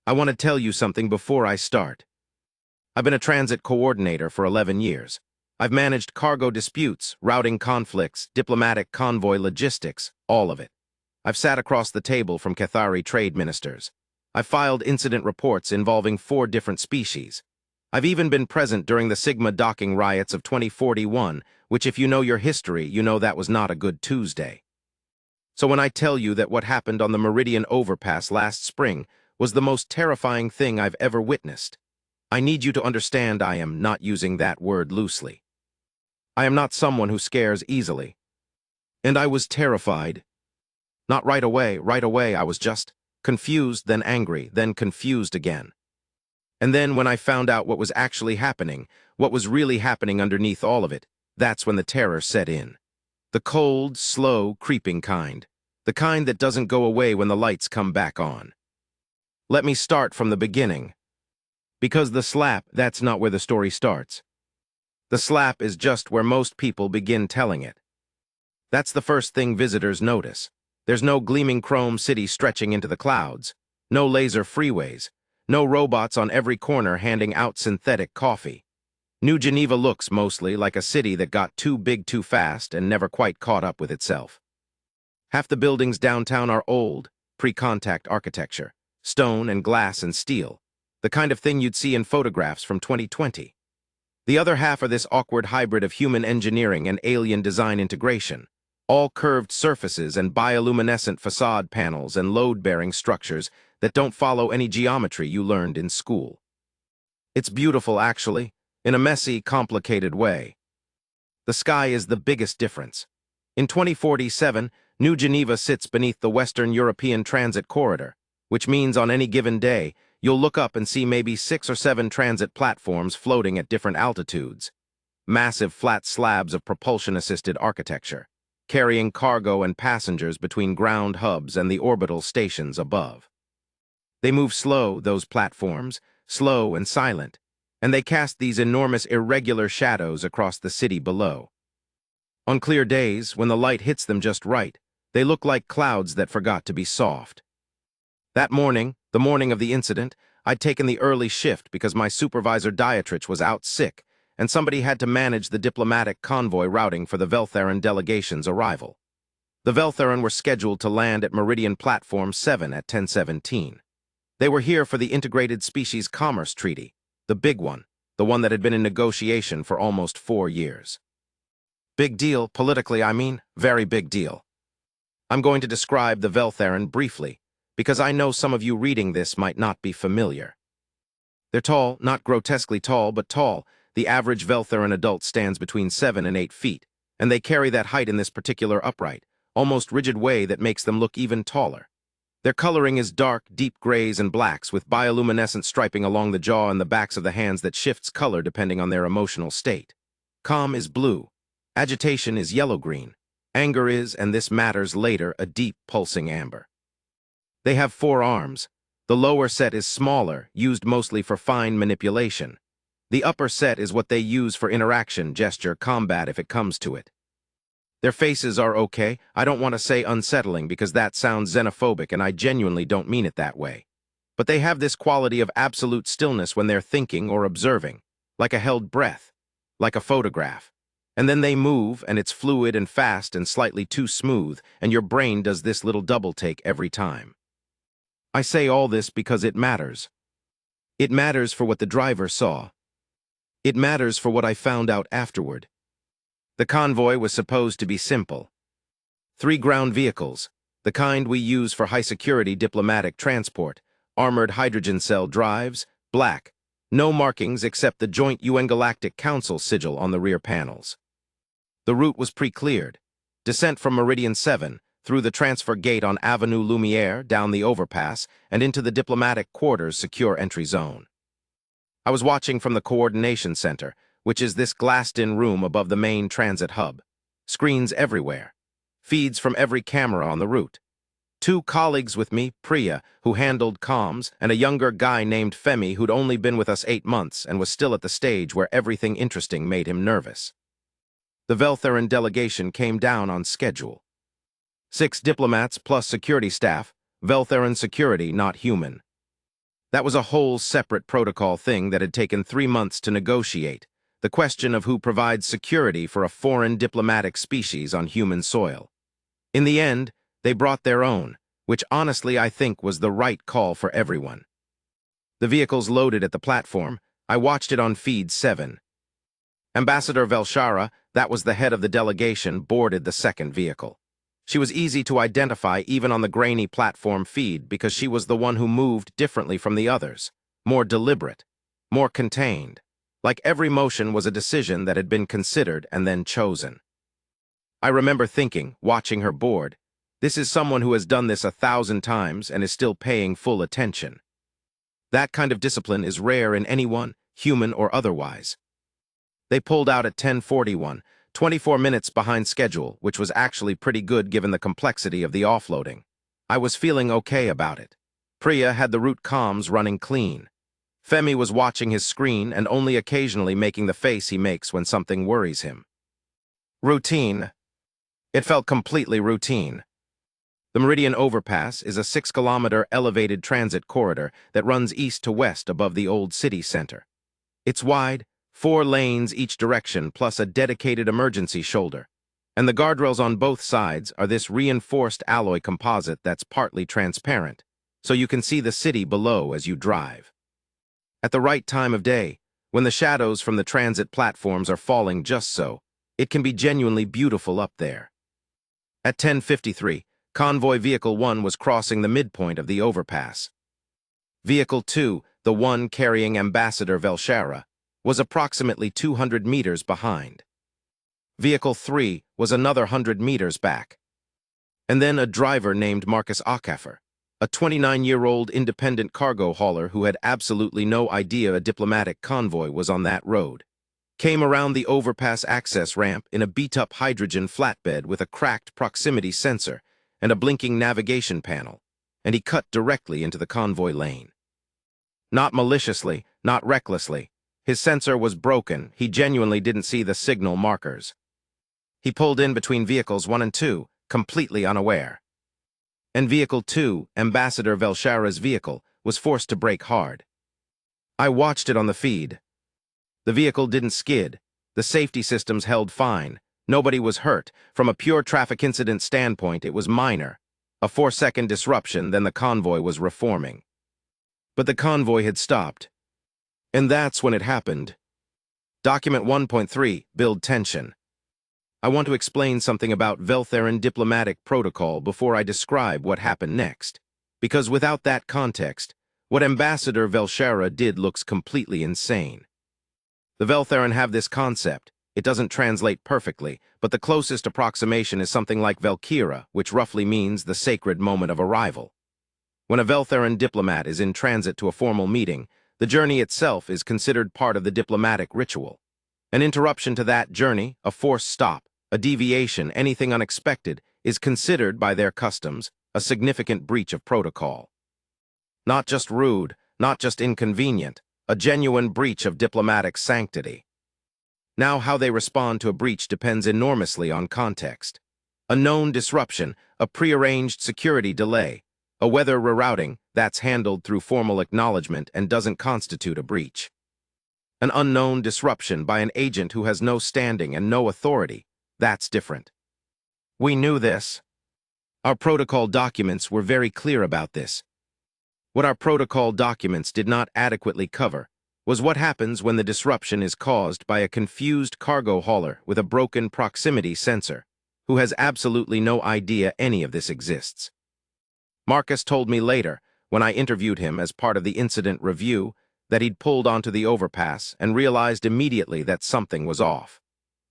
I want to tell you something before I start. I've been a transit coordinator for 11 years. I've managed cargo disputes, routing conflicts, diplomatic convoy logistics, all of it. I've sat across the table from Cathari trade ministers. I've filed incident reports involving 4 different species. I've even been present during the Sigma docking riots of 2041, which if you know your history, you know that was not a good Tuesday. So when I tell you that what happened on the Meridian overpass last spring was the most terrifying thing I've ever witnessed, I need you to understand I am not using that word loosely. I am not someone who scares easily. And I was terrified. Not right away I was just confused, then angry, then confused again. And then when I found out what was actually happening, what was really happening underneath all of it, that's when the terror set in. The cold, slow, creeping kind. The kind that doesn't go away when the lights come back on. Let me start from the beginning. Because the slap, that's not where the story starts. The slap is just where most people begin telling it. That's the first thing visitors notice. There's no gleaming chrome city stretching into the clouds, no laser freeways, no robots on every corner handing out synthetic coffee. New Geneva looks mostly like a city that got too big too fast and never quite caught up with itself. Half the buildings downtown are old, pre-contact architecture, stone and glass and steel, the kind of thing you'd see in photographs from 2020. The other half are this awkward hybrid of human engineering and alien design integration, all curved surfaces and bioluminescent facade panels and load-bearing structures that don't follow any geometry you learned in school. It's beautiful, actually, in a messy, complicated way. The sky is the biggest difference. In 2047, New Geneva sits beneath the Western European Transit Corridor, which means on any given day, you'll look up and see maybe 6 or 7 transit platforms floating at different altitudes. Massive flat slabs of propulsion-assisted architecture, carrying cargo and passengers between ground hubs and the orbital stations above. They move slow, those platforms, slow and silent, and they cast these enormous irregular shadows across the city below. On clear days, when the light hits them just right, they look like clouds that forgot to be soft. That morning, the morning of the incident, I'd taken the early shift because my supervisor Dietrich was out sick, and somebody had to manage the diplomatic convoy routing for the Veltheran delegation's arrival. The Veltheran were scheduled to land at Meridian Platform 7 at 10:17. They were here for the Integrated Species Commerce Treaty, the big one, the one that had been in negotiation for almost 4 years. Big deal, politically I mean, very big deal. I'm going to describe the Veltheran briefly, because I know some of you reading this might not be familiar. They're tall, not grotesquely tall, but tall. The average Veltheran adult stands between 7 and 8 feet, and they carry that height in this particular upright, almost rigid way that makes them look even taller. Their coloring is dark, deep grays and blacks with bioluminescent striping along the jaw and the backs of the hands that shifts color depending on their emotional state. Calm is blue. Agitation is yellow-green. Anger is, and this matters later, a deep, pulsing amber. They have 4 arms. The lower set is smaller, used mostly for fine manipulation. The upper set is what they use for interaction, gesture, combat if it comes to it. Their faces are okay. I don't want to say unsettling because that sounds xenophobic and I genuinely don't mean it that way. But they have this quality of absolute stillness when they're thinking or observing, like a held breath, like a photograph. And then they move and it's fluid and fast and slightly too smooth, and your brain does this little double take every time. I say all this because it matters. It matters for what the driver saw. It matters for what I found out afterward. The convoy was supposed to be simple. 3 ground vehicles, the kind we use for high-security diplomatic transport, armored hydrogen cell drives, black, no markings except the joint UN Galactic Council sigil on the rear panels. The route was pre-cleared. Descent from Meridian 7, through the transfer gate on Avenue Lumiere, down the overpass, and into the diplomatic quarters' secure entry zone. I was watching from the coordination center, which is this glassed-in room above the main transit hub. Screens everywhere. Feeds from every camera on the route. 2 colleagues with me, Priya, who handled comms, and a younger guy named Femi who'd only been with us 8 months and was still at the stage where everything interesting made him nervous. The Veltheran delegation came down on schedule. 6 diplomats plus security staff, Veltheran security, not human. That was a whole separate protocol thing that had taken 3 months to negotiate, the question of who provides security for a foreign diplomatic species on human soil. In the end, they brought their own, which honestly I think was the right call for everyone. The vehicles loaded at the platform. I watched it on feed 7. Ambassador Velshara, that was the head of the delegation, boarded the second vehicle. She was easy to identify even on the grainy platform feed because she was the one who moved differently from the others, more deliberate, more contained, like every motion was a decision that had been considered and then chosen. I remember thinking, watching her board, this is someone who has done this 1,000 times and is still paying full attention. That kind of discipline is rare in anyone, human or otherwise. They pulled out at 10:41, 24 minutes behind schedule, which was actually pretty good given the complexity of the offloading. I was feeling okay about it. Priya had the route comms running clean. Femi was watching his screen and only occasionally making the face he makes when something worries him. Routine. It felt completely routine. The Meridian Overpass is a 6-kilometer elevated transit corridor that runs east to west above the old city center. It's wide, 4 lanes each direction plus a dedicated emergency shoulder, and the guardrails on both sides are this reinforced alloy composite that's partly transparent, so you can see the city below as you drive. At the right time of day, when the shadows from the transit platforms are falling just so, it can be genuinely beautiful up there. At 10:53, Convoy Vehicle 1 was crossing the midpoint of the overpass. Vehicle 2, the one carrying Ambassador Velshara, was approximately 200 meters behind. Vehicle 3 was another 100 meters back. And then a driver named Marcus Ackafer, a 29-year-old independent cargo hauler who had absolutely no idea a diplomatic convoy was on that road, came around the overpass access ramp in a beat-up hydrogen flatbed with a cracked proximity sensor and a blinking navigation panel, and he cut directly into the convoy lane. Not maliciously, not recklessly. His sensor was broken. He genuinely didn't see the signal markers. He pulled in between vehicles 1 and 2, completely unaware. And Vehicle 2, Ambassador Velshara's vehicle, was forced to brake hard. I watched it on the feed. The vehicle didn't skid. The safety systems held fine. Nobody was hurt. From a pure traffic incident standpoint, it was minor. A 4-second disruption, then the convoy was reforming. But the convoy had stopped. And that's when it happened. Document 1.3, Build Tension. I want to explain something about Veltheran diplomatic protocol before I describe what happened next, because without that context, what Ambassador Velshara did looks completely insane. The Veltheran have this concept. It doesn't translate perfectly, but the closest approximation is something like Velkira, which roughly means the sacred moment of arrival. When a Veltheran diplomat is in transit to a formal meeting, the journey itself is considered part of the diplomatic ritual. An interruption to that journey, a forced stop, a deviation, anything unexpected, is considered by their customs a significant breach of protocol. Not just rude, not just inconvenient, a genuine breach of diplomatic sanctity. Now, how they respond to a breach depends enormously on context. A known disruption, a prearranged security delay, a weather rerouting, that's handled through formal acknowledgement and doesn't constitute a breach. An unknown disruption by an agent who has no standing and no authority, that's different. We knew this. Our protocol documents were very clear about this. What our protocol documents did not adequately cover was what happens when the disruption is caused by a confused cargo hauler with a broken proximity sensor, who has absolutely no idea any of this exists. Marcus told me later, when I interviewed him as part of the incident review, that he'd pulled onto the overpass and realized immediately that something was off.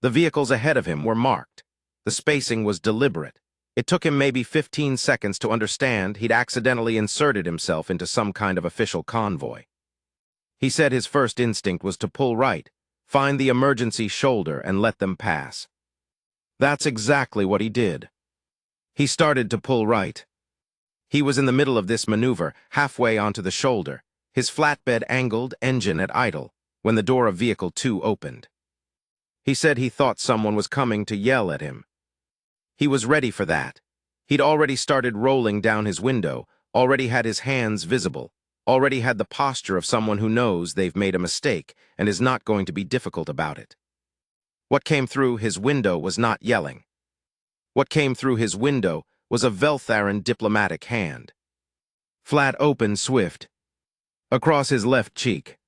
The vehicles ahead of him were marked. The spacing was deliberate. It took him maybe 15 seconds to understand he'd accidentally inserted himself into some kind of official convoy. He said his first instinct was to pull right, find the emergency shoulder, and let them pass. That's exactly what he did. He started to pull right. He was in the middle of this maneuver, halfway onto the shoulder, his flatbed angled, engine at idle, when the door of Vehicle 2 opened. He said he thought someone was coming to yell at him. He was ready for that. He'd already started rolling down his window, already had his hands visible. already had the posture of someone who knows they've made a mistake and is not going to be difficult about it. What came through his window was not yelling. What came through his window was a Veltharan diplomatic hand. Flat open, swift. Across his left cheek.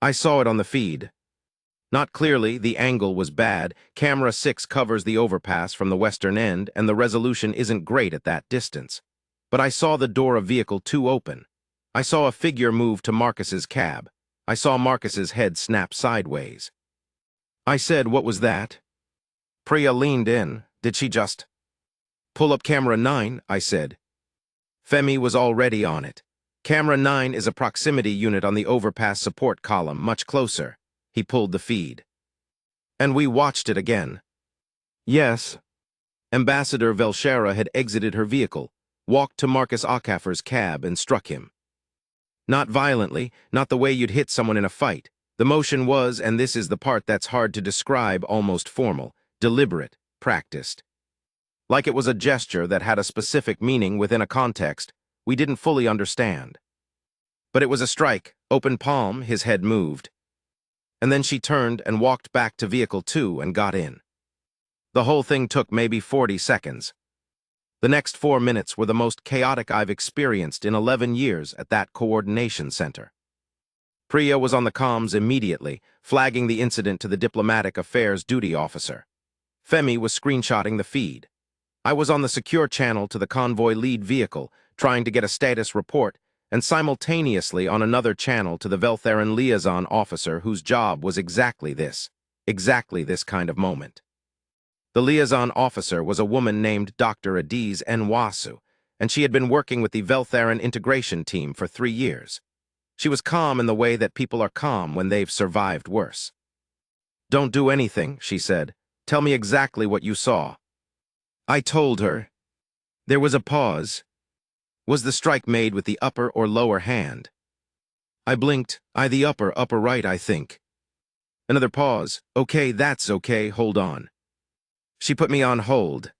I saw it on the feed. Not clearly, the angle was bad. Camera 6 covers the overpass from the western end, and the resolution isn't great at that distance. But I saw the door of vehicle 2 open. I saw a figure move to Marcus's cab. I saw Marcus's head snap sideways. I said, "What was that?" Priya leaned in. Did she just... "Pull up camera 9, I said. Femi was already on it. Camera 9 is a proximity unit on the overpass support column, much closer. He pulled the feed. And we watched it again. Yes. Ambassador Velshara had exited her vehicle, walked to Marcus Akafer's cab and struck him. Not violently, not the way you'd hit someone in a fight. The motion was, and this is the part that's hard to describe, almost formal, deliberate, practiced. Like it was a gesture that had a specific meaning within a context we didn't fully understand. But it was a strike, open palm, his head moved. And then she turned and walked back to vehicle 2 and got in. The whole thing took maybe 40 seconds. The next 4 minutes were the most chaotic I've experienced in 11 years at that coordination center. Priya was on the comms immediately, flagging the incident to the diplomatic affairs duty officer. Femi was screenshotting the feed. I was on the secure channel to the convoy lead vehicle, trying to get a status report, and simultaneously on another channel to the Veltharan liaison officer whose job was exactly this kind of moment. The liaison officer was a woman named Dr. Adiz Nwasu, and she had been working with the Veltharan integration team for 3 years. She was calm in the way that people are calm when they've survived worse. "Don't do anything," she said. "Tell me exactly what you saw." I told her. There was a pause. Was the strike made with the upper or lower hand? I blinked. The upper right, I think. Another pause. Okay, that's okay, hold on. She put me on hold.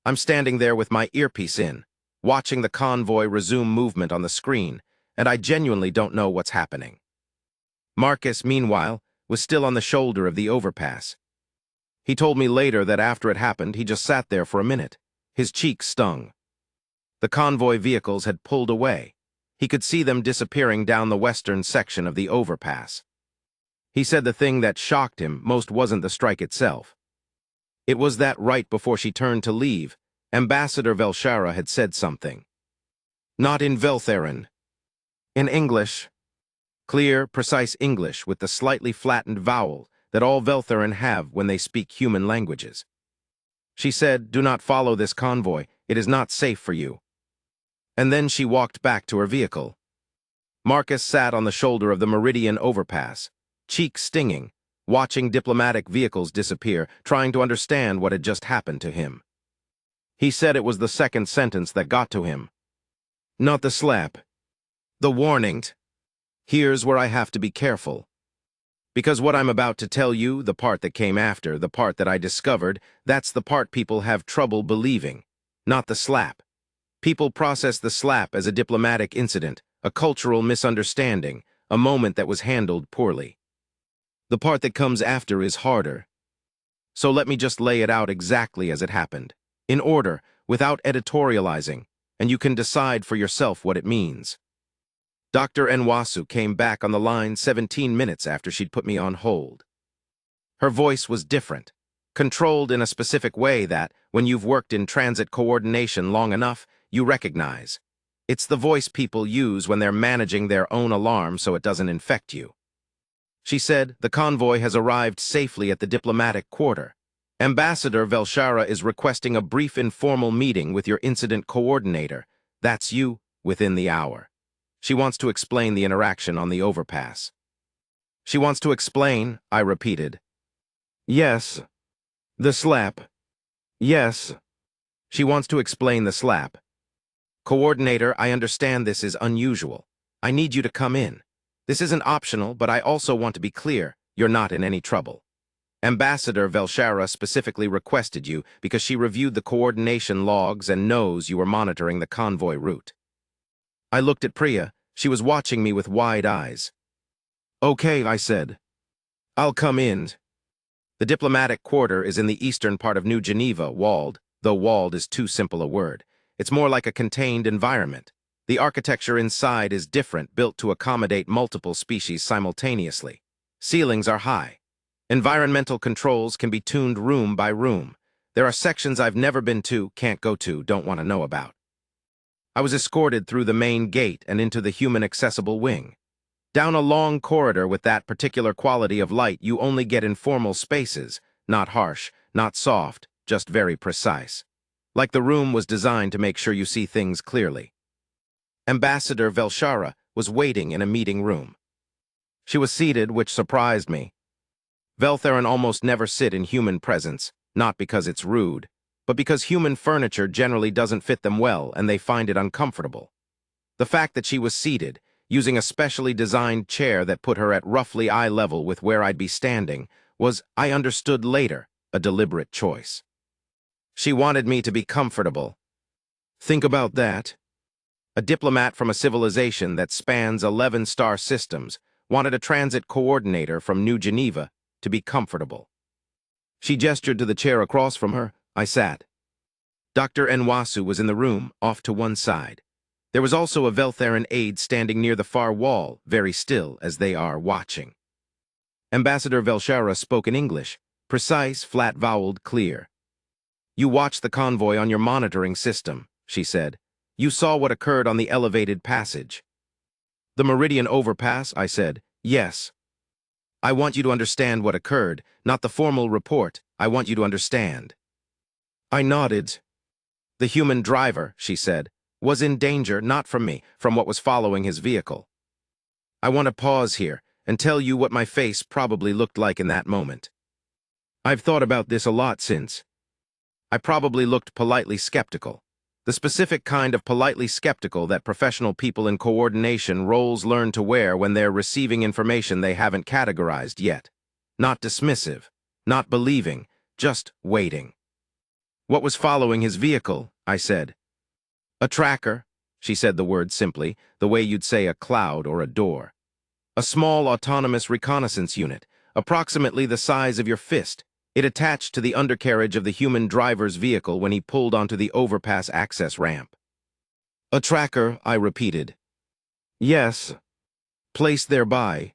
I'm standing there with my earpiece in, watching the convoy resume movement on the screen, and I genuinely don't know what's happening. Marcus, meanwhile, was still on the shoulder of the overpass. He told me later that after it happened, he just sat there for a minute. His cheeks stung. The convoy vehicles had pulled away. He could see them disappearing down the western section of the overpass. He said the thing that shocked him most wasn't the strike itself. It was that right before she turned to leave, Ambassador Velshara had said something. Not in Veltharan. In English. Clear, precise English with the slightly flattened vowel that all Veltharan have when they speak human languages. She said, "Do not follow this convoy. It is not safe for you." And then she walked back to her vehicle. Marcus sat on the shoulder of the Meridian overpass, cheeks stinging, watching diplomatic vehicles disappear, trying to understand what had just happened to him. He said it was the second sentence that got to him. Not the slap. The warning. Here's where I have to be careful. Because what I'm about to tell you, the part that came after, the part that I discovered, that's the part people have trouble believing, not the slap. People process the slap as a diplomatic incident, a cultural misunderstanding, a moment that was handled poorly. The part that comes after is harder. So let me just lay it out exactly as it happened, in order, without editorializing, and you can decide for yourself what it means. Dr. Nwasu came back on the line 17 minutes after she'd put me on hold. Her voice was different, controlled in a specific way that, when you've worked in transit coordination long enough, you recognize. It's the voice people use when they're managing their own alarm so it doesn't infect you. She said, "The convoy has arrived safely at the diplomatic quarter. Ambassador Velshara is requesting a brief informal meeting with your incident coordinator. That's you, within the hour." She wants to explain the interaction on the overpass. She wants to explain, I repeated. Yes. The slap. Yes. She wants to explain the slap. Coordinator, I understand this is unusual. I need you to come in. This isn't optional, but I also want to be clear, you're not in any trouble. Ambassador Velshara specifically requested you because she reviewed the coordination logs and knows you were monitoring the convoy route. I looked at Priya, She was watching me with wide eyes. "Okay," I said. "I'll come in." The diplomatic quarter is in the eastern part of New Geneva, walled, though walled is too simple a word. It's more like a contained environment. The architecture inside is different, built to accommodate multiple species simultaneously. Ceilings are high. Environmental controls can be tuned room by room. There are sections I've never been to, can't go to, don't want to know about. I was escorted through the main gate and into the human-accessible wing. Down a long corridor with that particular quality of light you only get in formal spaces, not harsh, not soft, just very precise. Like the room was designed to make sure you see things clearly. Ambassador Velshara was waiting in a meeting room. She was seated, which surprised me. Veltherin almost never sit in human presence, not because it's rude, but because human furniture generally doesn't fit them well and they find it uncomfortable. The fact that she was seated, using a specially designed chair that put her at roughly eye level with where I'd be standing, was, I understood later, a deliberate choice. She wanted me to be comfortable. Think about that. A diplomat from a civilization that spans 11-star systems wanted a transit coordinator from New Geneva to be comfortable. She gestured to the chair across from her. I sat. Dr. Nwasu was in the room, off to one side. There was also a Veltherin aide standing near the far wall, very still as they are watching. Ambassador Velshara spoke in English, precise, flat-voweled, clear. "You watched the convoy on your monitoring system," she said. "You saw what occurred on the elevated passage." "The Meridian overpass," I said. "Yes." "I want you to understand what occurred, not the formal report. I want you to understand." I nodded. "The human driver," she said, "was in danger, not from me, from what was following his vehicle. I want to pause here and tell you what my face probably looked like in that moment. I've thought about this a lot since. I probably looked politely skeptical. The specific kind of politely skeptical that professional people in coordination roles learn to wear when they're receiving information they haven't categorized yet. Not dismissive, not believing, just waiting. "What was following his vehicle?" I said. "A tracker," she said the word simply, the way you'd say a cloud or a door. "A small autonomous reconnaissance unit, approximately the size of your fist. It attached to the undercarriage of the human driver's vehicle when he pulled onto the overpass access ramp." "A tracker," I repeated. "Yes. Placed there by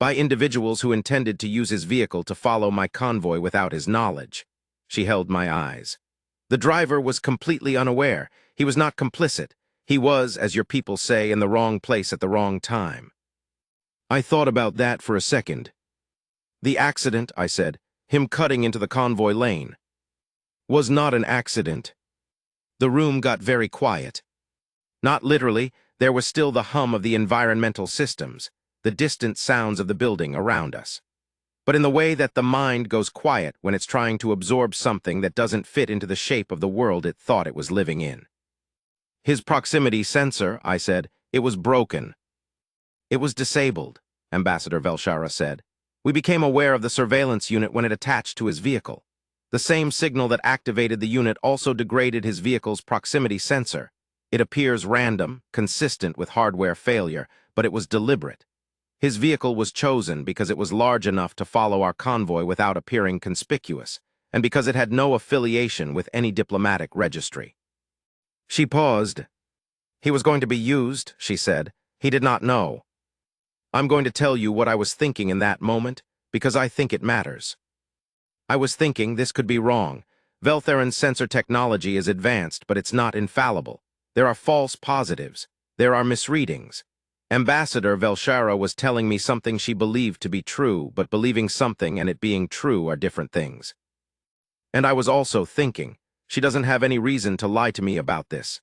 individuals who intended to use his vehicle to follow my convoy without his knowledge." She held my eyes. "The driver was completely unaware. He was not complicit. He was, as your people say, in the wrong place at the wrong time." I thought about that for a second. "The accident," I said, "him cutting into the convoy lane, was not an accident." The room got very quiet. Not literally, there was still the hum of the environmental systems, the distant sounds of the building around us. But in the way that the mind goes quiet when it's trying to absorb something that doesn't fit into the shape of the world it thought it was living in. "His proximity sensor," I said, "it was broken." "It was disabled," Ambassador Velshara said. "We became aware of the surveillance unit when it attached to his vehicle. The same signal that activated the unit also degraded his vehicle's proximity sensor. It appears random, consistent with hardware failure, but it was deliberate. His vehicle was chosen because it was large enough to follow our convoy without appearing conspicuous, and because it had no affiliation with any diplomatic registry." She paused. "He was going to be used," she said. "He did not know. I'm going to tell you what I was thinking in that moment, because I think it matters. I was thinking this could be wrong. Veltherin's sensor technology is advanced, but it's not infallible. There are false positives. There are misreadings. Ambassador Velshara was telling me something she believed to be true, but believing something and it being true are different things. And I was also thinking, she doesn't have any reason to lie to me about this.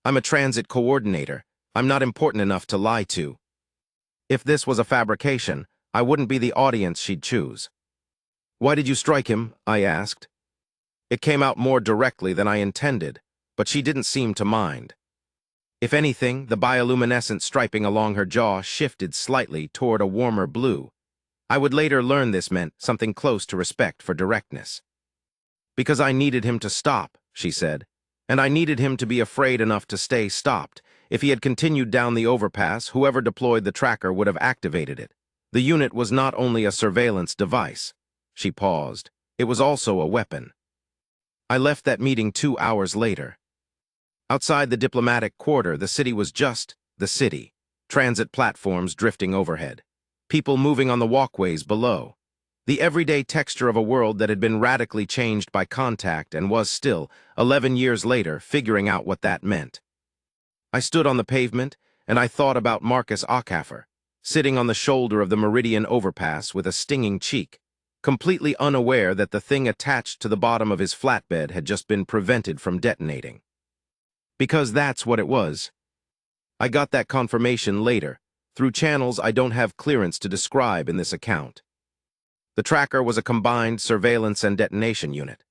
I'm a transit coordinator. I'm not important enough to lie to. If this was a fabrication, I wouldn't be the audience she'd choose." "Why did you strike him?" I asked. It came out more directly than I intended, but she didn't seem to mind. If anything, the bioluminescent striping along her jaw shifted slightly toward a warmer blue. I would later learn this meant something close to respect for directness. "Because I needed him to stop," she said, "and I needed him to be afraid enough to stay stopped. If he had continued down the overpass, whoever deployed the tracker would have activated it. The unit was not only a surveillance device. She paused. It was also a weapon. I left that meeting 2 hours later. Outside the diplomatic quarter, the city was just the city. Transit platforms drifting overhead. People moving on the walkways below. The everyday texture of a world that had been radically changed by contact and was still, 11 years later, figuring out what that meant. I stood on the pavement, and I thought about Marcus Acaffer, sitting on the shoulder of the Meridian overpass with a stinging cheek, completely unaware that the thing attached to the bottom of his flatbed had just been prevented from detonating. Because that's what it was. I got that confirmation later, through channels I don't have clearance to describe in this account. The tracker was a combined surveillance and detonation unit.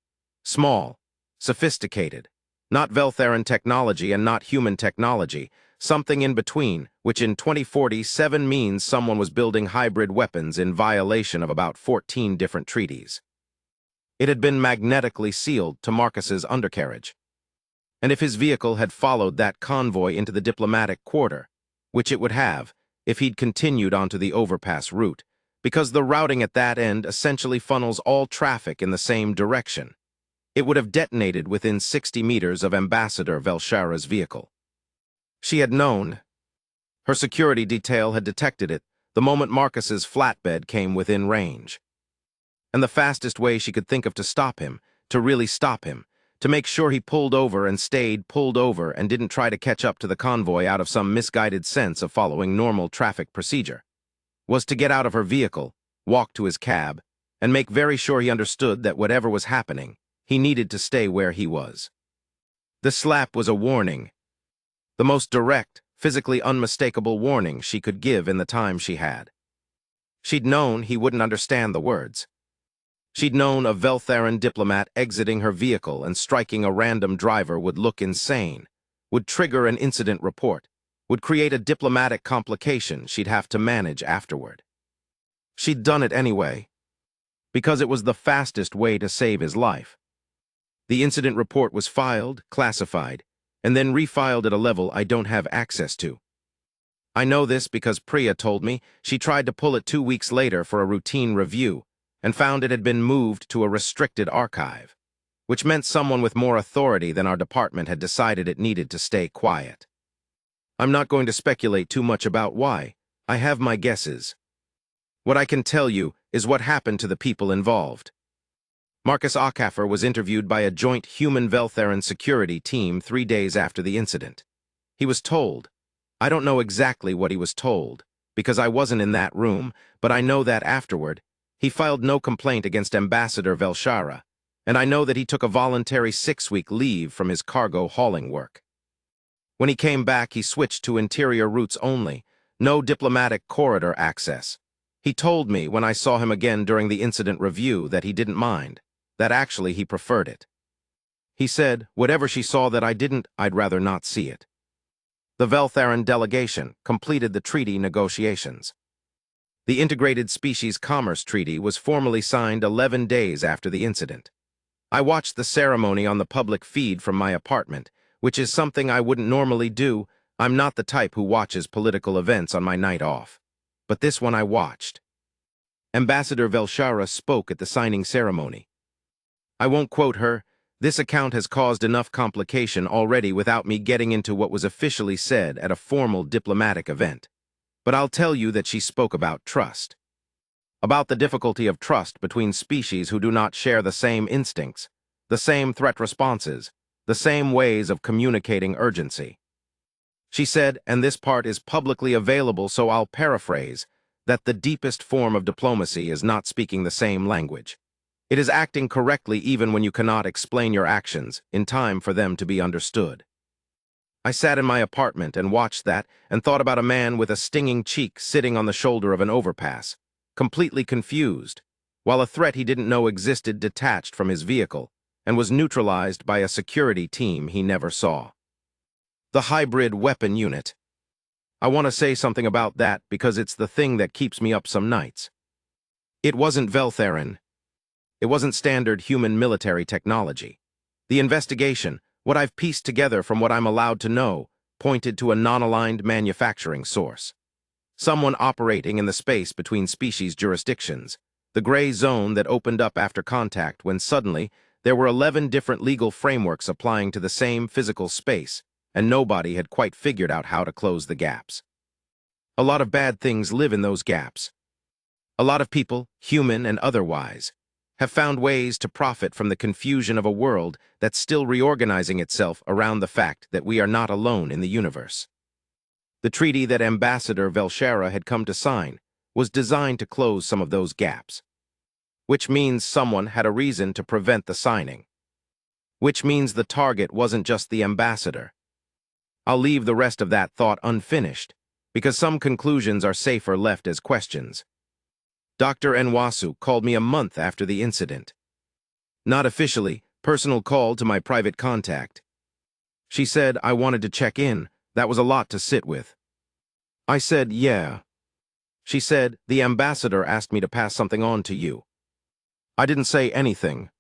Small, sophisticated, not Veltheran technology and not human technology, something in between, which in 2047 means someone was building hybrid weapons in violation of about 14 different treaties. It had been magnetically sealed to Marcus's undercarriage. And if his vehicle had followed that convoy into the diplomatic quarter, which it would have if he'd continued onto the overpass route, because the routing at that end essentially funnels all traffic in the same direction, it would have detonated within 60 meters of Ambassador Velshara's vehicle. She had known. Her security detail had detected it the moment Marcus's flatbed came within range. And the fastest way she could think of to stop him, to really stop him, to make sure he pulled over and stayed pulled over and didn't try to catch up to the convoy out of some misguided sense of following normal traffic procedure, was to get out of her vehicle, walk to his cab, and make very sure he understood that whatever was happening, he needed to stay where he was. The slap was a warning, the most direct, physically unmistakable warning she could give in the time she had. She'd known he wouldn't understand the words. She'd known a Veltheran diplomat exiting her vehicle and striking a random driver would look insane, would trigger an incident report, would create a diplomatic complication she'd have to manage afterward. She'd done it anyway, because it was the fastest way to save his life. The incident report was filed, classified, and then refiled at a level I don't have access to. I know this because Priya told me she tried to pull it 2 weeks later for a routine review, and found it had been moved to a restricted archive, which meant someone with more authority than our department had decided it needed to stay quiet. I'm not going to speculate too much about why. I have my guesses. What I can tell you is what happened to the people involved. Marcus Acaffer was interviewed by a joint human Veltheran security team 3 days after the incident. He was told. I don't know exactly what he was told, because I wasn't in that room, but I know that afterward, he filed no complaint against Ambassador Velshara, and I know that he took a voluntary 6-week leave from his cargo hauling work. When he came back, he switched to interior routes only, no diplomatic corridor access. He told me when I saw him again during the incident review that he didn't mind, that actually he preferred it. He said, whatever she saw that I didn't, I'd rather not see it. The Veltheran delegation completed the treaty negotiations. The Integrated Species Commerce Treaty was formally signed 11 days after the incident. I watched the ceremony on the public feed from my apartment, which is something I wouldn't normally do. I'm not the type who watches political events on my night off. But this one I watched. Ambassador Velshara spoke at the signing ceremony. I won't quote her. This account has caused enough complication already without me getting into what was officially said at a formal diplomatic event. But I'll tell you that she spoke about trust. About the difficulty of trust between species who do not share the same instincts, the same threat responses, the same ways of communicating urgency. She said, and this part is publicly available, so I'll paraphrase, that the deepest form of diplomacy is not speaking the same language. It is acting correctly even when you cannot explain your actions in time for them to be understood. I sat in my apartment and watched that and thought about a man with a stinging cheek sitting on the shoulder of an overpass, completely confused, while a threat he didn't know existed detached from his vehicle and was neutralized by a security team he never saw. The hybrid weapon unit. I want to say something about that because it's the thing that keeps me up some nights. It wasn't Veltheran. It wasn't standard human military technology. The investigation, what I've pieced together from what I'm allowed to know, pointed to a non-aligned manufacturing source. Someone operating in the space between species jurisdictions, the gray zone that opened up after contact when suddenly there were 11 different legal frameworks applying to the same physical space, and nobody had quite figured out how to close the gaps. A lot of bad things live in those gaps. A lot of people, human and otherwise, have found ways to profit from the confusion of a world that's still reorganizing itself around the fact that we are not alone in the universe. The treaty that Ambassador Velshara had come to sign was designed to close some of those gaps, which means someone had a reason to prevent the signing, which means the target wasn't just the ambassador. I'll leave the rest of that thought unfinished, because some conclusions are safer left as questions. Dr. Nwasu called me a month after the incident. Not officially, personal call to my private contact. She said I wanted to check in. That was a lot to sit with. I said, yeah. She said, the ambassador asked me to pass something on to you. I didn't say anything.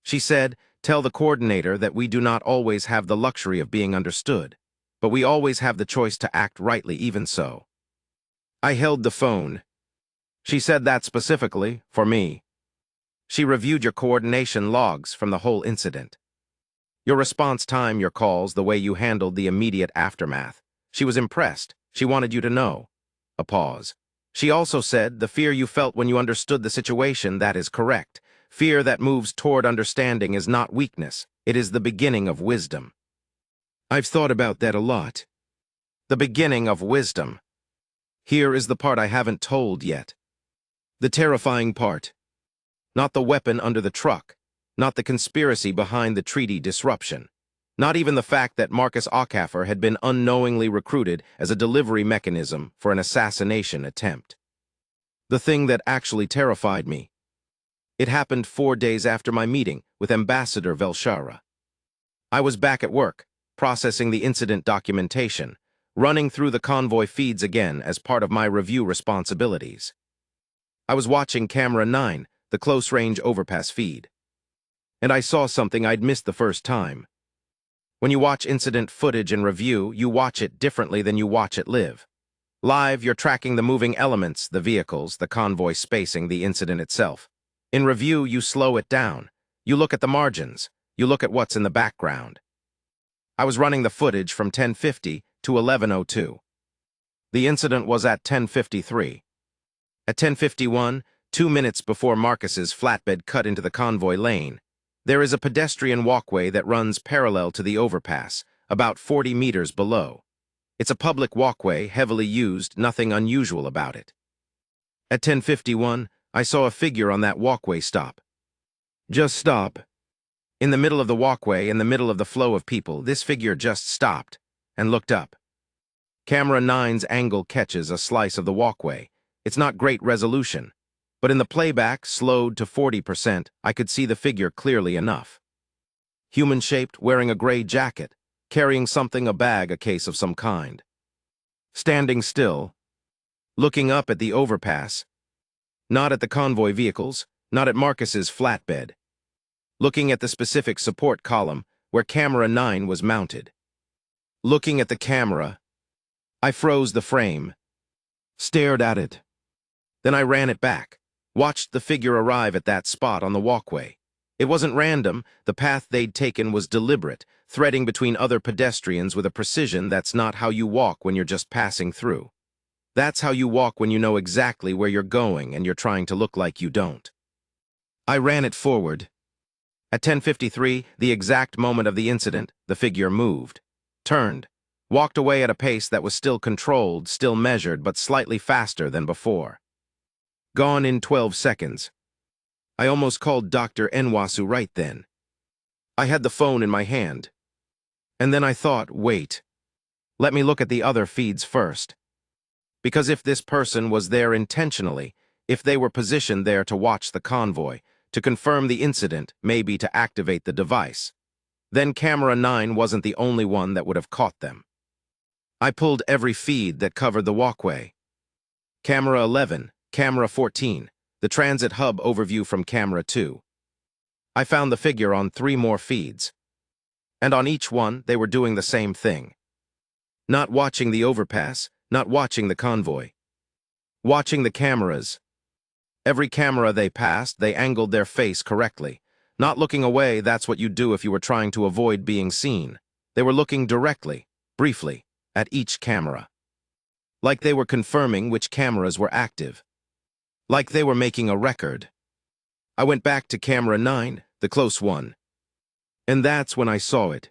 She said, tell the coordinator that we do not always have the luxury of being understood, but we always have the choice to act rightly even so. I held the phone. She said that specifically for me. She reviewed your coordination logs from the whole incident. Your response time, your calls, the way you handled the immediate aftermath. She was impressed. She wanted you to know. A pause. She also said the fear you felt when you understood the situation, that is correct. Fear that moves toward understanding is not weakness. It is the beginning of wisdom. I've thought about that a lot. The beginning of wisdom. Here is the part I haven't told yet. The terrifying part. Not the weapon under the truck. Not the conspiracy behind the treaty disruption. Not even the fact that Marcus Aucaffer had been unknowingly recruited as a delivery mechanism for an assassination attempt. The thing that actually terrified me. It happened 4 days after my meeting with Ambassador Velshara. I was back at work, processing the incident documentation, running through the convoy feeds again as part of my review responsibilities. I was watching Camera 9, the close-range overpass feed. And I saw something I'd missed the first time. When you watch incident footage and review, you watch it differently than you watch it live. Live, you're tracking the moving elements, the vehicles, the convoy spacing, the incident itself. In review, you slow it down. You look at the margins. You look at what's in the background. I was running the footage from 10:50 to 11:02. The incident was at 10:53. At 10:51, 2 minutes before Marcus's flatbed cut into the convoy lane, there is a pedestrian walkway that runs parallel to the overpass, about 40 meters below. It's a public walkway, heavily used, nothing unusual about it. At 10:51, I saw a figure on that walkway stop. Just stop. In the middle of the walkway, in the middle of the flow of people, this figure just stopped and looked up. Camera 9's angle catches a slice of the walkway. It's not great resolution, but in the playback, slowed to 40%, I could see the figure clearly enough. Human-shaped, wearing a gray jacket, carrying something, a bag, a case of some kind. Standing still, looking up at the overpass, not at the convoy vehicles, not at Marcus's flatbed, looking at the specific support column where Camera 9 was mounted. Looking at the camera, I froze the frame, stared at it. Then I ran it back, watched the figure arrive at that spot on the walkway. It wasn't random, the path they'd taken was deliberate, threading between other pedestrians with a precision that's not how you walk when you're just passing through. That's how you walk when you know exactly where you're going and you're trying to look like you don't. I ran it forward. At 10:53, the exact moment of the incident, the figure moved, turned, walked away at a pace that was still controlled, still measured, but slightly faster than before. Gone in 12 seconds. I almost called Dr. Nwasu right then. I had the phone in my hand. And then I thought, wait, let me look at the other feeds first. Because if this person was there intentionally, if they were positioned there to watch the convoy, to confirm the incident, maybe to activate the device, then Camera 9 wasn't the only one that would have caught them. I pulled every feed that covered the walkway. Camera 11, Camera 14, the transit hub overview from Camera 2. I found the figure on 3 more feeds. And on each one, they were doing the same thing. Not watching the overpass, not watching the convoy. Watching the cameras. Every camera they passed, they angled their face correctly. Not looking away, that's what you'd do if you were trying to avoid being seen. They were looking directly, briefly, at each camera. Like they were confirming which cameras were active. Like they were making a record. I went back to camera 9, the close one. And that's when I saw it.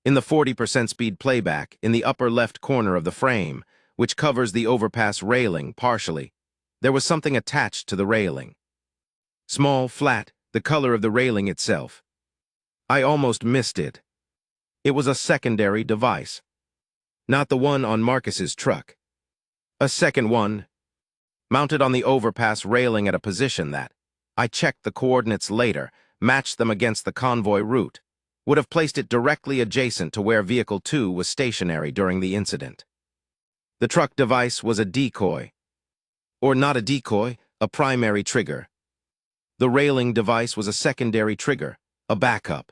In the 40% speed playback, in the upper left corner of the frame, which covers the overpass railing partially, there was something attached to the railing. Small, flat, the color of the railing itself. I almost missed it. It was a secondary device. Not the one on Marcus's truck. A second one, mounted on the overpass railing at a position that, I checked the coordinates later, matched them against the convoy route, would have placed it directly adjacent to where Vehicle 2 was stationary during the incident. The truck device was a decoy. Or not a decoy, a primary trigger. The railing device was a secondary trigger, a backup.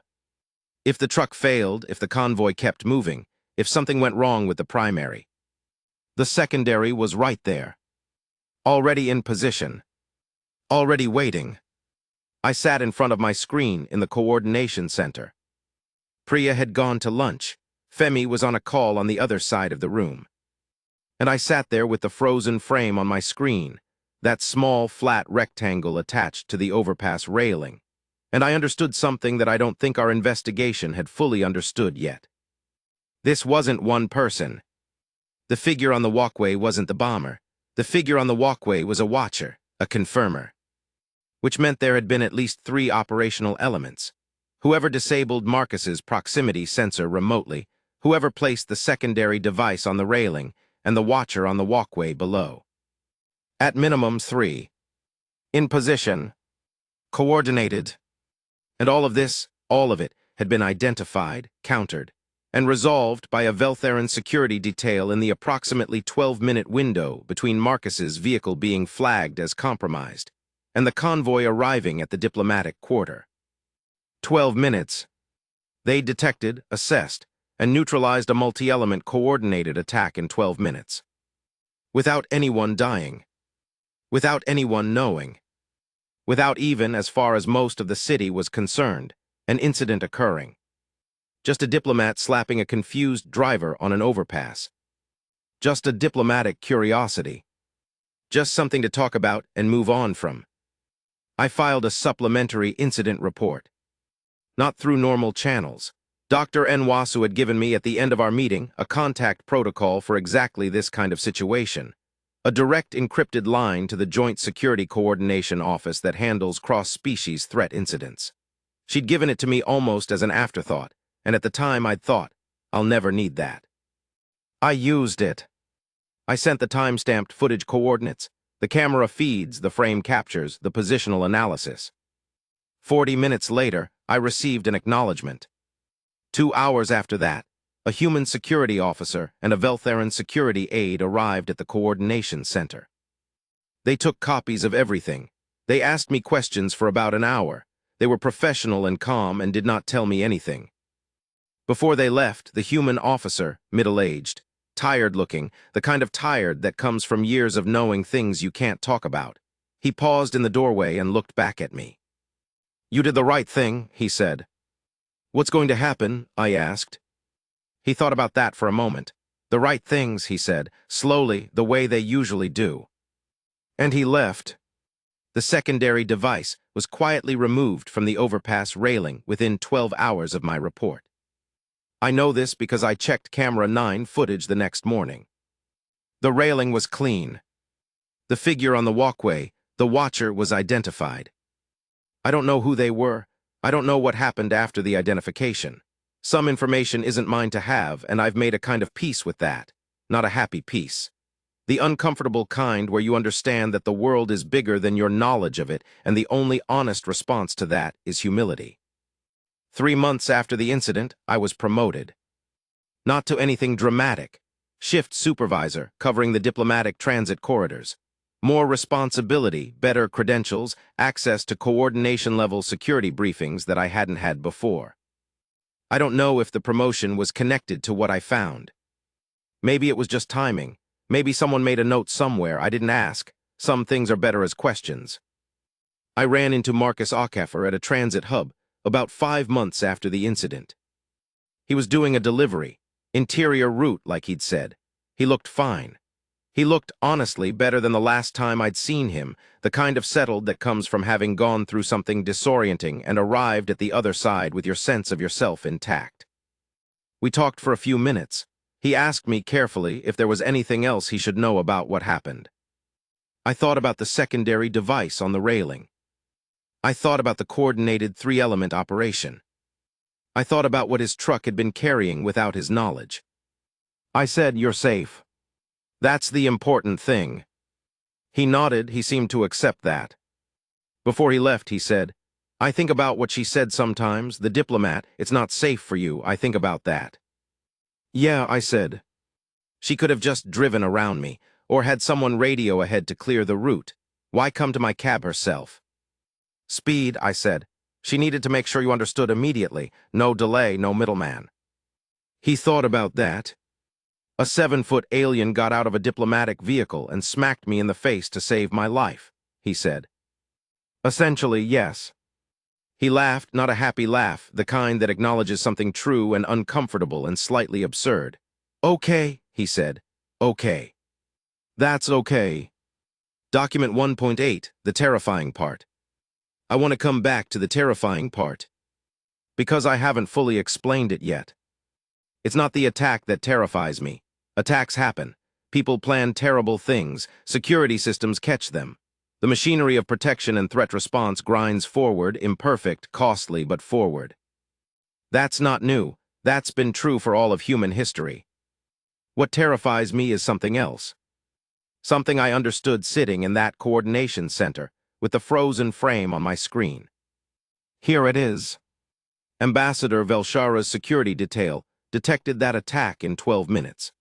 If the truck failed, if the convoy kept moving, if something went wrong with the primary, the secondary was right there. Already in position. Already waiting. I sat in front of my screen in the coordination center. Priya had gone to lunch. Femi was on a call on the other side of the room. And I sat there with the frozen frame on my screen, that small, flat rectangle attached to the overpass railing. And I understood something that I don't think our investigation had fully understood yet. This wasn't one person. The figure on the walkway wasn't the bomber. The figure on the walkway was a watcher, a confirmer. Which meant there had been at least 3 operational elements. Whoever disabled Marcus's proximity sensor remotely, whoever placed the secondary device on the railing, and the watcher on the walkway below. At minimum 3. In position. Coordinated. And all of it, had been identified, countered, and resolved by a Veltheran security detail in the approximately 12-minute window between Marcus's vehicle being flagged as compromised and the convoy arriving at the diplomatic quarter. 12 minutes. They detected, assessed, and neutralized a multi-element coordinated attack in 12 minutes. Without anyone dying. Without anyone knowing. Without even, as far as most of the city was concerned, an incident occurring. Just a diplomat slapping a confused driver on an overpass. Just a diplomatic curiosity. Just something to talk about and move on from. I filed a supplementary incident report. Not through normal channels. Dr. Nwasu had given me at the end of our meeting a contact protocol for exactly this kind of situation. A direct encrypted line to the Joint Security Coordination Office that handles cross-species threat incidents. She'd given it to me almost as an afterthought, and at the time I'd thought, I'll never need that. I used it. I sent the time-stamped footage coordinates, the camera feeds, the frame captures, the positional analysis. 40 minutes later, I received an acknowledgement. 2 hours after that, a human security officer and a Veltheran security aide arrived at the coordination center. They took copies of everything. They asked me questions for about an hour. They were professional and calm and did not tell me anything. Before they left, the human officer, middle-aged, tired-looking, the kind of tired that comes from years of knowing things you can't talk about. He paused in the doorway and looked back at me. "You did the right thing," he said. "What's going to happen?" I asked. He thought about that for a moment. "The right things," he said, slowly, the way they usually do. And he left. The secondary device was quietly removed from the overpass railing within 12 hours of my report. I know this because I checked camera 9 footage the next morning. The railing was clean. The figure on the walkway, the watcher, was identified. I don't know who they were. I don't know what happened after the identification. Some information isn't mine to have, and I've made a kind of peace with that. Not a happy peace. The uncomfortable kind where you understand that the world is bigger than your knowledge of it, and the only honest response to that is humility. 3 months after the incident, I was promoted. Not to anything dramatic. Shift supervisor, covering the diplomatic transit corridors. More responsibility, better credentials, access to coordination-level security briefings that I hadn't had before. I don't know if the promotion was connected to what I found. Maybe it was just timing. Maybe someone made a note somewhere I didn't ask. Some things are better as questions. I ran into Marcus Aucaffer at a transit hub about 5 months after the incident. He was doing a delivery, interior route like he'd said. He looked fine. He looked, honestly, better than the last time I'd seen him, the kind of settled that comes from having gone through something disorienting and arrived at the other side with your sense of yourself intact. We talked for a few minutes. He asked me carefully if there was anything else he should know about what happened. I thought about the secondary device on the railing. I thought about the coordinated three-element operation. I thought about what his truck had been carrying without his knowledge. I said, "You're safe. That's the important thing." He nodded. He seemed to accept that. Before he left, he said, "I think about what she said sometimes, the diplomat, it's not safe for you. I think about that." "Yeah," I said. "She could have just driven around me, or had someone radio ahead to clear the route. Why come to my cab herself?" "Speed," I said. "She needed to make sure you understood immediately. No delay, no middleman." He thought about that. "A 7-foot alien got out of a diplomatic vehicle and smacked me in the face to save my life," he said. "Essentially, yes." He laughed, not a happy laugh, the kind that acknowledges something true and uncomfortable and slightly absurd. "Okay," he said. "Okay. That's okay." Document 1.8, the terrifying part. I want to come back to the terrifying part, because I haven't fully explained it yet. It's not the attack that terrifies me. Attacks happen. People plan terrible things. Security systems catch them. The machinery of protection and threat response grinds forward, imperfect, costly, but forward. That's not new. That's been true for all of human history. What terrifies me is something else. Something I understood sitting in that coordination center, with the frozen frame on my screen. Here it is. Ambassador Velshara's security detail detected that attack in 12 minutes.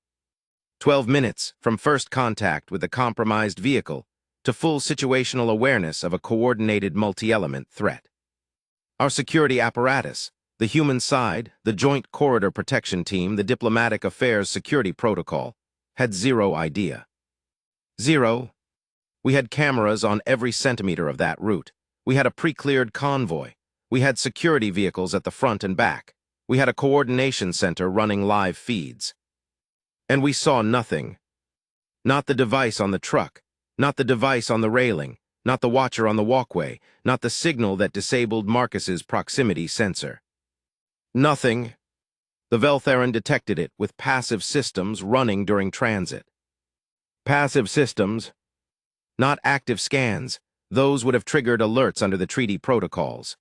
12 minutes from first contact with the compromised vehicle to full situational awareness of a coordinated multi-element threat. Our security apparatus, the human side, the Joint Corridor Protection Team, the Diplomatic Affairs Security Protocol, had zero idea. Zero. We had cameras on every centimeter of that route. We had a pre-cleared convoy. We had security vehicles at the front and back. We had a coordination center running live feeds. And we saw nothing. Not the device on the truck, not the device on the railing, not the watcher on the walkway, not the signal that disabled Marcus's proximity sensor. Nothing. The Veltheran detected it with passive systems running during transit. Passive systems, not active scans. Those would have triggered alerts under the treaty protocols.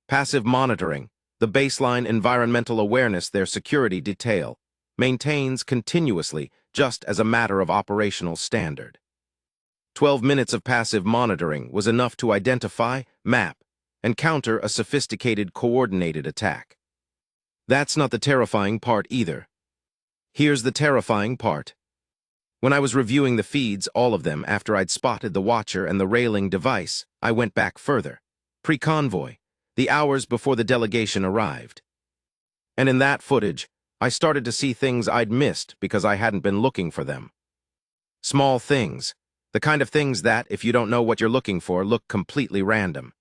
Passive monitoring, the baseline environmental awareness their security detail, maintains continuously just as a matter of operational standard. 12 minutes of passive monitoring was enough to identify, map, and counter a sophisticated coordinated attack. That's not the terrifying part either. Here's the terrifying part. When I was reviewing the feeds, all of them, after I'd spotted the watcher and the railing device, I went back further. Pre-convoy, the hours before the delegation arrived. And in that footage, I started to see things I'd missed because I hadn't been looking for them. Small things, the kind of things that, if you don't know what you're looking for, look completely random.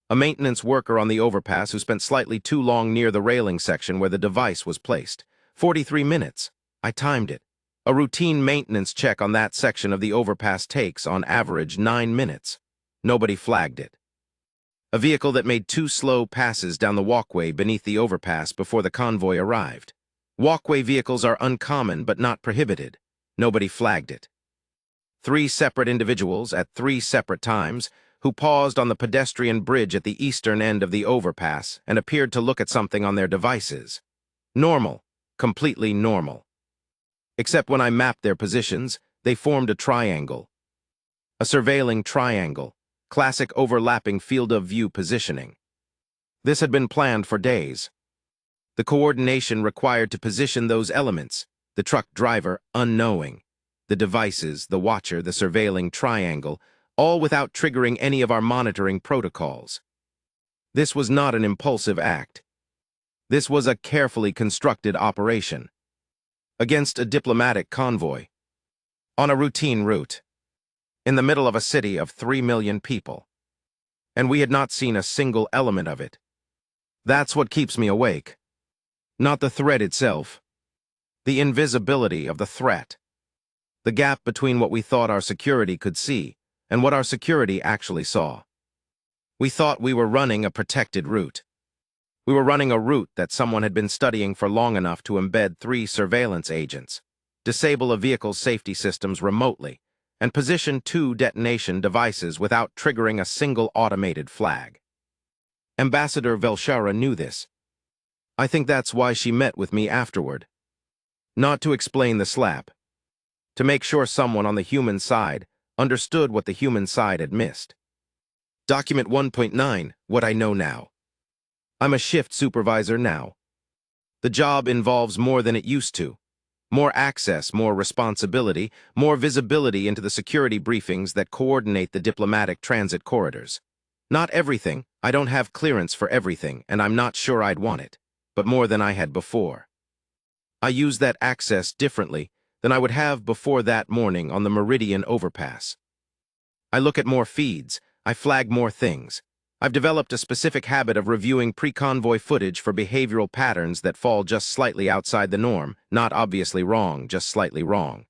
A maintenance worker on the overpass who spent slightly too long near the railing section where the device was placed. 43 minutes. I timed it. A routine maintenance check on that section of the overpass takes, on average, 9 minutes. Nobody flagged it. A vehicle that made 2 slow passes down the walkway beneath the overpass before the convoy arrived. Walkway vehicles are uncommon but not prohibited. Nobody flagged it. 3 separate individuals at 3 separate times who paused on the pedestrian bridge at the eastern end of the overpass and appeared to look at something on their devices. Normal. Completely normal. Except when I mapped their positions, they formed a triangle. A surveilling triangle. Classic overlapping field of view positioning. This had been planned for days. The coordination required to position those elements, the truck driver unknowing, the devices, the watcher, the surveilling triangle, all without triggering any of our monitoring protocols. This was not an impulsive act. This was a carefully constructed operation. against a diplomatic convoy, on a routine route, in the middle of a city of 3 million people. And we had not seen a single element of it. That's what keeps me awake. Not the threat itself. The invisibility of the threat. The gap between what we thought our security could see and what our security actually saw. We thought we were running a protected route. We were running a route that someone had been studying for long enough to embed 3 surveillance agents, disable a vehicle's safety systems remotely, and position 2 detonation devices without triggering a single automated flag. Ambassador Velshara knew this. I think that's why she met with me afterward. Not to explain the slap. To make sure someone on the human side understood what the human side had missed. Document 1.9, what I know now. I'm a shift supervisor now. The job involves more than it used to. More access, more responsibility, more visibility into the security briefings that coordinate the diplomatic transit corridors. Not everything, I don't have clearance for everything, and I'm not sure I'd want it, but more than I had before. I use that access differently than I would have before that morning on the Meridian overpass. I look at more feeds, I flag more things. I've developed a specific habit of reviewing pre-convoy footage for behavioral patterns that fall just slightly outside the norm, not obviously wrong, just slightly wrong.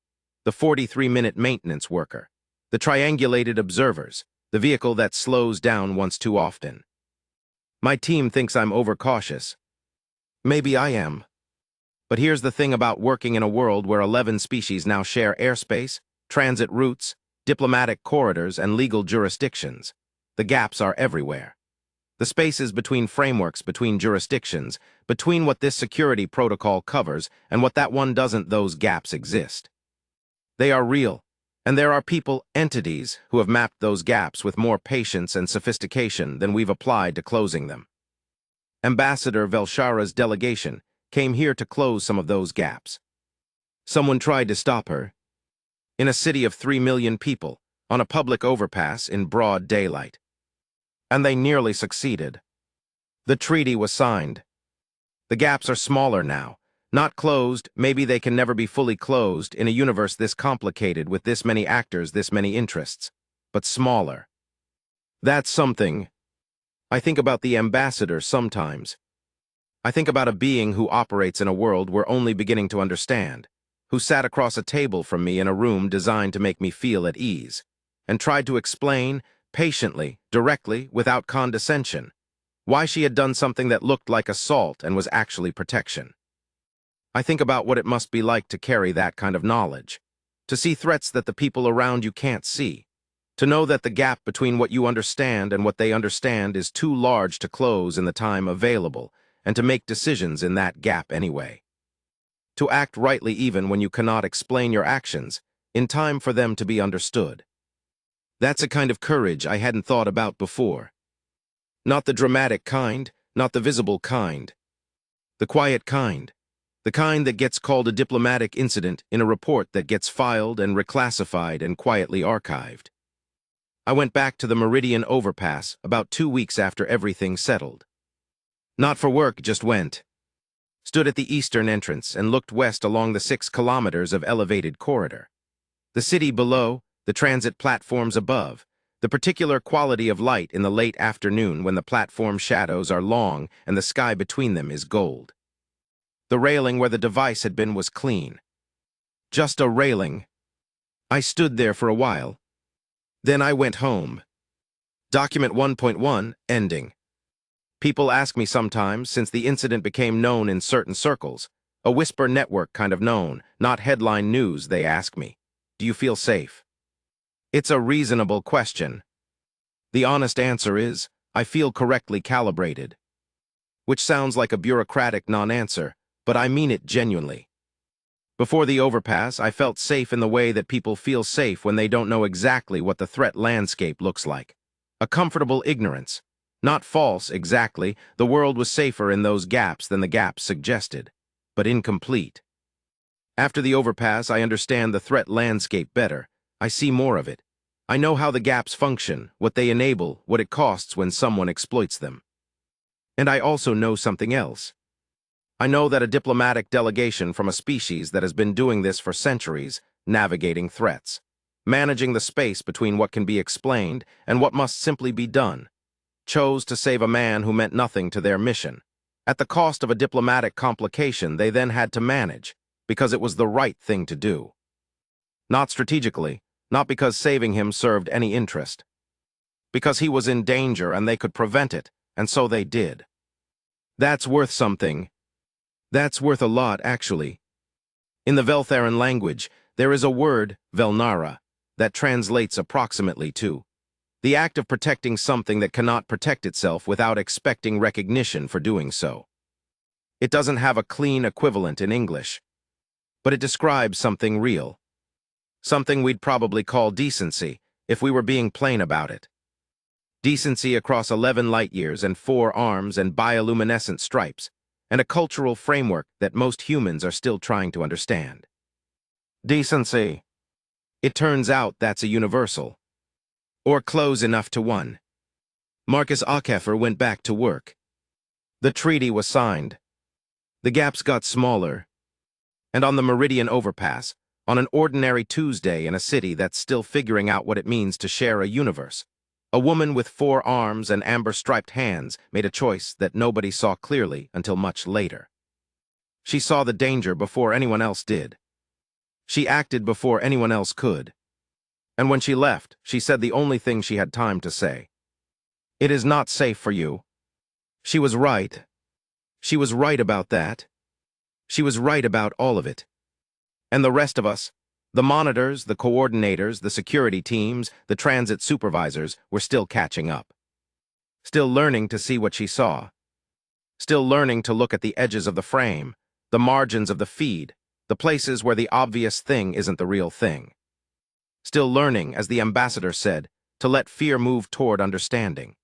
The 43-minute maintenance worker. The triangulated observers. The vehicle that slows down once too often. My team thinks I'm overcautious. Maybe I am. But here's the thing about working in a world where 11 species now share airspace, transit routes, diplomatic corridors, and legal jurisdictions. The gaps are everywhere. The spaces between frameworks, between jurisdictions, between what this security protocol covers and what that one doesn't, those gaps exist. They are real, and there are people, entities, who have mapped those gaps with more patience and sophistication than we've applied to closing them. Ambassador Velshara's delegation came here to close some of those gaps. Someone tried to stop her. In a city of 3 million people, on a public overpass in broad daylight. And they nearly succeeded. The treaty was signed. The gaps are smaller now. Not closed, maybe they can never be fully closed in a universe this complicated with this many actors, this many interests, but smaller. That's something. I think about the ambassador sometimes. I think about a being who operates in a world we're only beginning to understand, who sat across a table from me in a room designed to make me feel at ease, and tried to explain, patiently, directly, without condescension, why she had done something that looked like assault and was actually protection. I think about what it must be like to carry that kind of knowledge, to see threats that the people around you can't see, to know that the gap between what you understand and what they understand is too large to close in the time available, and to make decisions in that gap anyway. To act rightly even when you cannot explain your actions, in time for them to be understood. That's a kind of courage I hadn't thought about before. Not the dramatic kind, not the visible kind. The quiet kind. The kind that gets called a diplomatic incident in a report that gets filed and reclassified and quietly archived. I went back to the Meridian overpass about 2 weeks after everything settled. Not for work, just went. Stood at the eastern entrance and looked west along the 6 kilometers of elevated corridor. The city below, the transit platforms above, the particular quality of light in the late afternoon when the platform shadows are long and the sky between them is gold. The railing where the device had been was clean. Just a railing. I stood there for a while. Then I went home. Document 1.1, ending. People ask me sometimes, since the incident became known in certain circles, a whisper network kind of known, not headline news, they ask me, do you feel safe? It's a reasonable question. The honest answer is, I feel correctly calibrated. Which sounds like a bureaucratic non-answer, but I mean it genuinely. Before the overpass, I felt safe in the way that people feel safe when they don't know exactly what the threat landscape looks like. A comfortable ignorance. Not false, exactly, the world was safer in those gaps than the gaps suggested, but incomplete. After the overpass, I understand the threat landscape better. I see more of it. I know how the gaps function, what they enable, what it costs when someone exploits them. And I also know something else. I know that a diplomatic delegation from a species that has been doing this for centuries, navigating threats, managing the space between what can be explained and what must simply be done, chose to save a man who meant nothing to their mission, at the cost of a diplomatic complication they then had to manage, because it was the right thing to do. Not strategically, not because saving him served any interest. Because he was in danger and they could prevent it, and so they did. That's worth something. That's worth a lot, actually. In the Veltheran language, there is a word, Velnara, that translates approximately to the act of protecting something that cannot protect itself without expecting recognition for doing so. It doesn't have a clean equivalent in English, but it describes something real. Something we'd probably call decency, if we were being plain about it. Decency across 11 light years and 4 arms and bioluminescent stripes, and a cultural framework that most humans are still trying to understand. Decency. It turns out that's a universal. Or close enough to one. Marcus Akefer went back to work. The treaty was signed. The gaps got smaller. And on the Meridian Overpass, on an ordinary Tuesday in a city that's still figuring out what it means to share a universe, a woman with 4 arms and amber-striped hands made a choice that nobody saw clearly until much later. She saw the danger before anyone else did. She acted before anyone else could. And when she left, she said the only thing she had time to say. It is not safe for you. She was right. She was right about that. She was right about all of it. And the rest of us, the monitors, the coordinators, the security teams, the transit supervisors, were still catching up. Still learning to see what she saw. Still learning to look at the edges of the frame, the margins of the feed, the places where the obvious thing isn't the real thing. Still learning, as the ambassador said, to let fear move toward understanding.